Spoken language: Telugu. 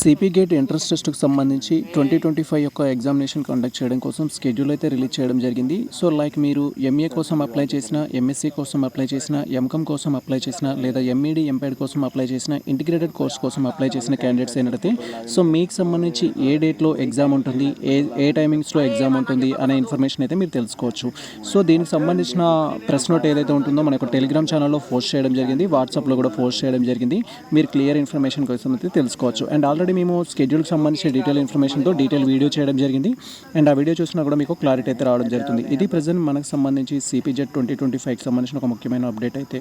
సిపి గేట్ ఎంట్రన్స్ టెస్ట్కి సంబంధించి 2025 యొక్క ఎగ్జామినేషన్ కండక్ట్ చేయడం కోసం స్కెడ్యూల్ అయితే రిలీజ్ చేయడం జరిగింది. సో లైక్ మీరు ఎంఏ కోసం అప్లై చేసిన, ఎంఎస్సి కోసం అప్లై చేసిన, ఎంకామ్ కోసం అప్లై చేసిన, లేదా ఎంఈడి ఎంపీఎడ్ కోసం అప్లై చేసిన, ఇంటిగ్రేటెడ్ కోర్స్ కోసం అప్లై చేసిన క్యాండిడేట్స్ అయినట్లయితే సో మీకు సంబంధించి ఏ డేట్లో ఎగ్జామ్ ఉంటుంది, ఏ టైమింగ్స్లో ఎగ్జామ్ ఉంటుంది అనే ఇన్ఫర్మేషన్ అయితే మీరు తెలుసుకోవచ్చు. సో దీనికి సంబంధించిన ప్రెస్ నోట్ ఏదైతే ఉంటుందో మనకు టెలిగ్రామ్ ఛానల్లో పోస్ట్ చేయడం జరిగింది, వాట్సాప్లో కూడా పోస్ట్ చేయడం జరిగింది. మీరు క్లియర్ ఇన్ఫర్మేషన్ కోసం అయితే తెలుసుకోవచ్చు. అండ్ ఆల్రెడీ మేము స్కెడ్యూల్కి సంబంధించిన డీటెయిల్ ఇన్ఫర్మేషన్తో డీటెయిల్ వీడియో చేయడం జరిగింది. అండ్ ఆ వీడియో చూసినా కూడా మీకు క్లారిటీ అయితే రావడం జరుగుతుంది. ఇది ప్రజెంట్ మనకు సంబంధించి సిపిజెడ్ 2025కి సంబంధించిన ఒక ముఖ్యమైన అప్డేట్ అయితే.